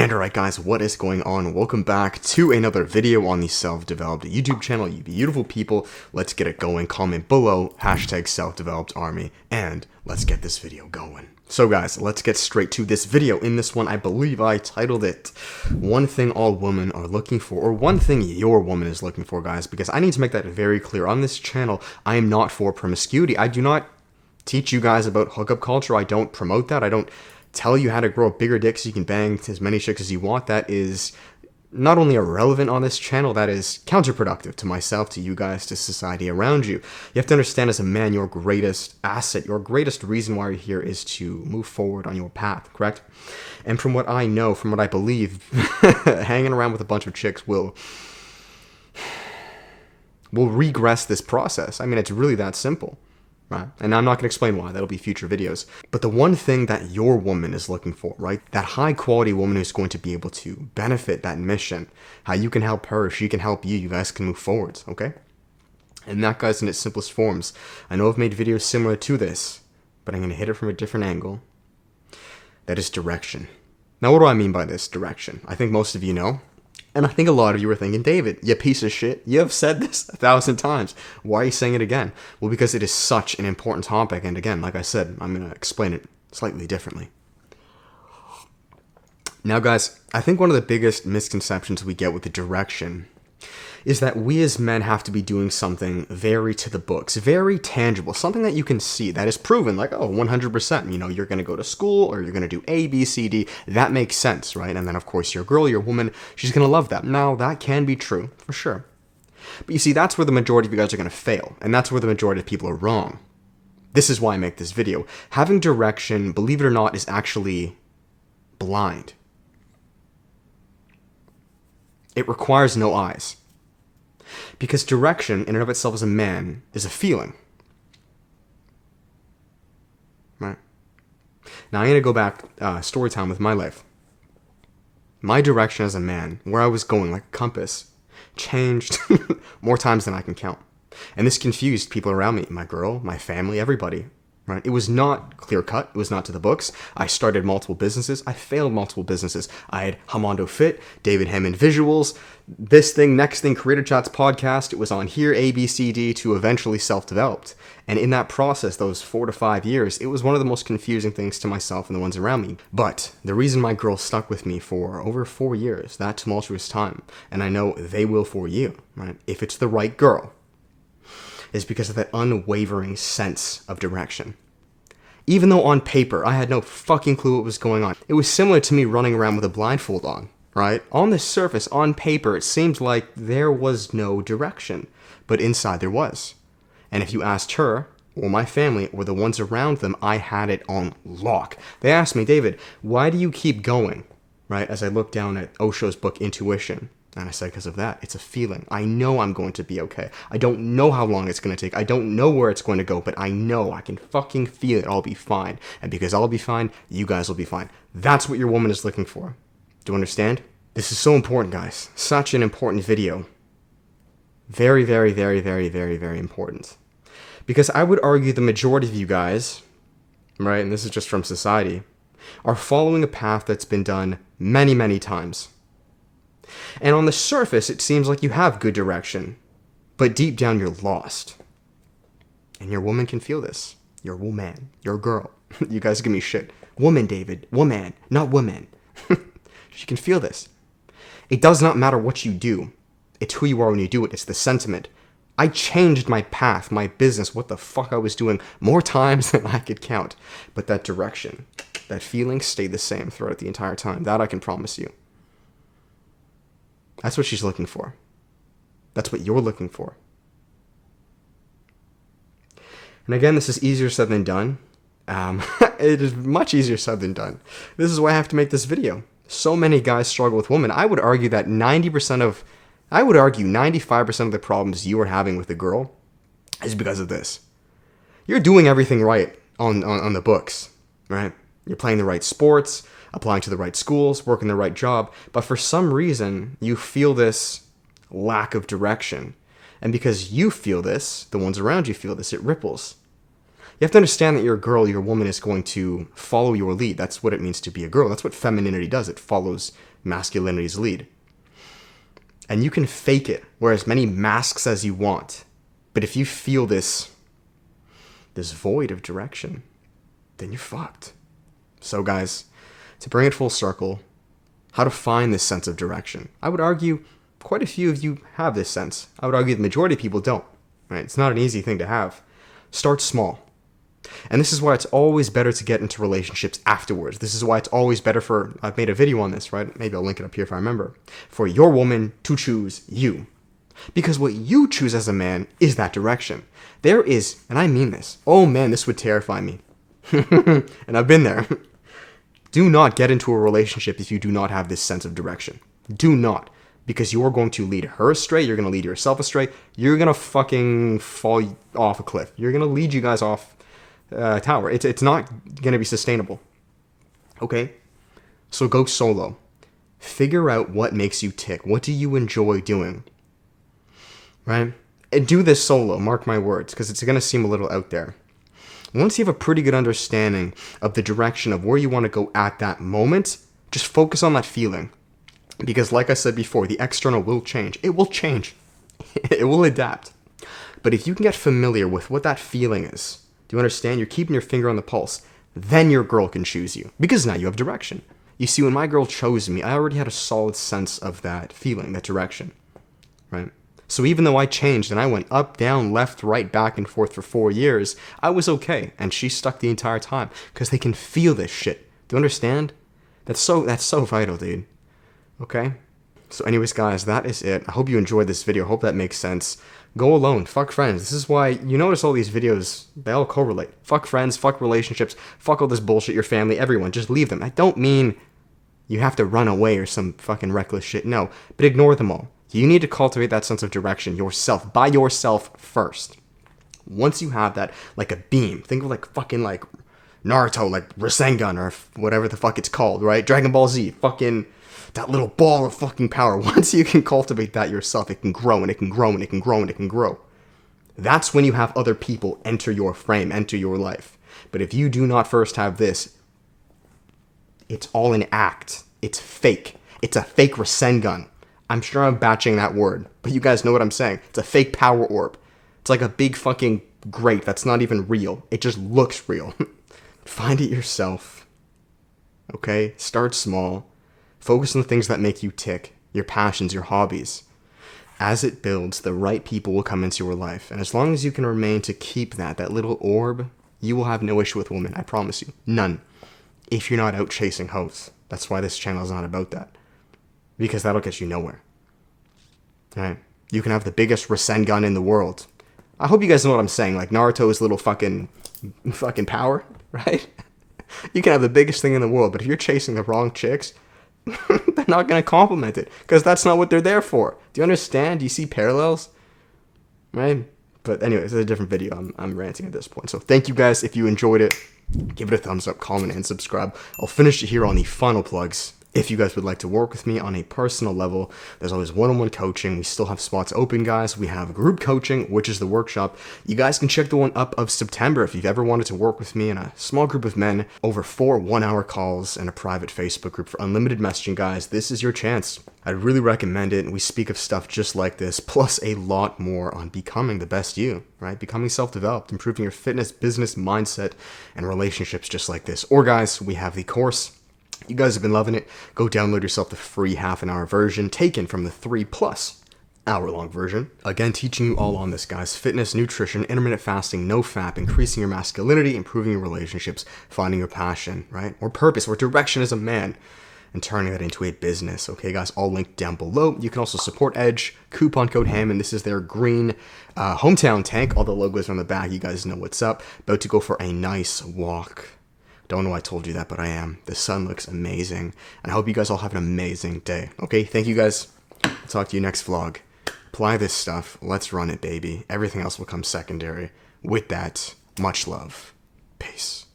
And alright guys, what is going on? Welcome back to another video on the Self-Developed YouTube channel. You beautiful people, let's get it going. Comment below, hashtag Self-Developed Army, and let's get this video going. So guys, let's get straight to this video. In this one, I believe I titled it, One Thing All Women Are Looking For, or One Thing Your Woman Is Looking For, guys, because I need to make that very clear. On this channel, I am not for promiscuity. I do not teach you guys about hookup culture. I don't promote that. I don't tell you how to grow a bigger dick so you can bang as many chicks as you want. That is not only irrelevant on this channel, that is counterproductive to myself, to you guys, to society around you. You have to understand, as a man, your greatest asset, your greatest reason why you're here is to move forward on your path, correct? And from what I know, from what I believe, hanging around with a bunch of chicks will regress this process. I mean, it's really that simple. Right? And I'm not going to explain why, that'll be future videos. But the one thing that your woman is looking for, right? That high quality woman who's going to be able to benefit that mission, how you can help her, she can help you guys can move forwards, okay? And that, guys, in its simplest forms. I know I've made videos similar to this, but I'm going to hit it from a different angle. That is direction. Now, what do I mean by this, direction? I think most of you know. And I think a lot of you are thinking, David, you piece of shit, you have said this 1,000 times. Why are you saying it again? Well, because it is such an important topic. And again, like I said, I'm going to explain it slightly differently. Now, guys, I think one of the biggest misconceptions we get with the direction is that we as men have to be doing something very to the books, very tangible, something that you can see, that is proven, like, oh, 100%, you know, you're going to go to school or you're going to do A, B, C, D. That makes sense, right? And then, of course, your girl, your woman, she's going to love that. Now, that can be true, for sure. But you see, that's where the majority of you guys are going to fail, and that's where the majority of people are wrong. This is why I make this video. Having direction, believe it or not, is actually blind. It requires no eyes. Because direction, in and of itself as a man, is a feeling. Right? Now, I'm going to go back, story time with my life. My direction as a man, where I was going like a compass, changed more times than I can count. And this confused people around me, my girl, my family, everybody. Right? It was not clear-cut. It was not to the books. I started multiple businesses. I failed multiple businesses. I had Hammond Fit, David Hammond Visuals, this thing, next thing, Creator Chats podcast. It was on here, A, B, C, D, to eventually self-developed. And in that process, those 4 to 5 years, it was one of the most confusing things to myself and the ones around me. But the reason my girl stuck with me for over 4 years, that tumultuous time, and I know they will for you, right? If it's the right girl, is because of that unwavering sense of direction. Even though on paper, I had no fucking clue what was going on. It was similar to me running around with a blindfold on, right? On the surface, on paper, it seemed like there was no direction. But inside there was. And if you asked her, or my family, or the ones around them, I had it on lock. They asked me, David, why do you keep going? Right? As I looked down at Osho's book, Intuition. And I said, because of that, it's a feeling. I know I'm going to be okay. I don't know how long it's going to take. I don't know where it's going to go, but I know I can fucking feel it. I'll be fine. And because I'll be fine, you guys will be fine. That's what your woman is looking for. Do you understand? This is so important, guys. Such an important video. Very, very, very, very, very, very important. Because I would argue the majority of you guys, right, and this is just from society, are following a path that's been done many, many times. And on the surface, it seems like you have good direction, but deep down you're lost. And your woman can feel this. Your woman, your girl. You guys give me shit. Woman, David. Woman, not woman. She can feel this. It does not matter what you do. It's who you are when you do it. It's the sentiment. I changed my path, my business, what the fuck I was doing more times than I could count. But that direction, that feeling stayed the same throughout the entire time. That I can promise you. That's what she's looking for. That's what you're looking for. And again, this is easier said than done. It is much easier said than done. This is why I have to make this video. So many guys struggle with women. I would argue that 95% of the problems you are having with a girl is because of this. You're doing everything right on the books, right? You're playing the right sports, applying to the right schools, working the right job, but for some reason, you feel this lack of direction. And because you feel this, the ones around you feel this, it ripples. You have to understand that your girl, your woman is going to follow your lead. That's what it means to be a girl. That's what femininity does. It follows masculinity's lead. And you can fake it, wear as many masks as you want. But if you feel this void of direction, then you're fucked. So guys, to bring it full circle, how to find this sense of direction. I would argue quite a few of you have this sense. I would argue the majority of people don't. Right? It's not an easy thing to have. Start small. And this is why it's always better to get into relationships afterwards. This is why it's always better for, I've made a video on this, right? Maybe I'll link it up here if I remember. For your woman to choose you. Because what you choose as a man is that direction. There is, and I mean this, oh man, this would terrify me. And I've been there. Do not get into a relationship if you do not have this sense of direction. Do not. Because you're going to lead her astray. You're going to lead yourself astray. You're going to fucking fall off a cliff. You're going to lead you guys off a tower. It's not going to be sustainable. Okay? So go solo. Figure out what makes you tick. What do you enjoy doing? Right? And do this solo. Mark my words. Because it's going to seem a little out there. Once you have a pretty good understanding of the direction of where you want to go at that moment, just focus on that feeling. Because like I said before, the external will change. It will change. It will adapt. But if you can get familiar with what that feeling is, do you understand? You're keeping your finger on the pulse. Then your girl can choose you. Because now you have direction. You see, when my girl chose me, I already had a solid sense of that feeling, that direction. Right? So even though I changed and I went up, down, left, right, back and forth for 4 years, I was okay. And she stuck the entire time. Because they can feel this shit. Do you understand? That's so vital, dude. Okay? So anyways, guys, that is it. I hope you enjoyed this video. I hope that makes sense. Go alone. Fuck friends. This is why you notice all these videos, they all correlate. Fuck friends, fuck relationships, fuck all this bullshit, your family, everyone. Just leave them. I don't mean you have to run away or some fucking reckless shit. No. But ignore them all. You need to cultivate that sense of direction yourself. By yourself first. Once you have that, like a beam. Think of like fucking like Naruto, like Rasengan or whatever the fuck it's called, right? Dragon Ball Z. Fucking that little ball of fucking power. Once you can cultivate that yourself, it can grow and it can grow and it can grow and it can grow. That's when you have other people enter your frame, enter your life. But if you do not first have this, it's all an act. It's fake. It's a fake Rasengan. I'm sure I'm batching that word, but you guys know what I'm saying. It's a fake power orb. It's like a big fucking grate that's not even real. It just looks real. Find it yourself. Okay? Start small. Focus on the things that make you tick. Your passions, your hobbies. As it builds, the right people will come into your life. And as long as you can remain to keep that little orb, you will have no issue with women. I promise you. None. If you're not out chasing hoes. That's why this channel is not about that. Because that'll get you nowhere. Alright? You can have the biggest Rasengan in the world. I hope you guys know what I'm saying. Like Naruto's little fucking power, right? You can have the biggest thing in the world, but if you're chasing the wrong chicks, they're not going to compliment it. Because that's not what they're there for. Do you understand? Do you see parallels? Right? But anyways, it's a different video. I'm ranting at this point. So thank you guys. If you enjoyed it, give it a thumbs up, comment, and subscribe. I'll finish it here on the final plugs. If you guys would like to work with me on a personal level, there's always one-on-one coaching. We still have spots open, guys. We have group coaching, which is the workshop. You guys can check the one up of September if you've ever wanted to work with me in a small group of men over 4 1-hour calls and a private Facebook group for unlimited messaging, guys. This is your chance. I'd really recommend it. We speak of stuff just like this, plus a lot more on becoming the best you, right? Becoming self-developed, improving your fitness, business, mindset, and relationships just like this. Or, guys, we have the course. You guys have been loving it. Go download yourself the free half-an-hour version taken from the 3+ hour-long version. Again, teaching you all on this, guys. Fitness, nutrition, intermittent fasting, no fap, increasing your masculinity, improving your relationships, finding your passion, right? Or purpose, or direction as a man, and turning that into a business. Okay, guys, all linked down below. You can also support Edge, coupon code Hammond. This is their green hometown tank. All the logos are on the back. You guys know what's up. About to go for a nice walk. Don't know why I told you that, but I am. The sun looks amazing. And I hope you guys all have an amazing day. Okay, thank you guys. I'll talk to you next vlog. Apply this stuff. Let's run it, baby. Everything else will come secondary. With that, much love. Peace.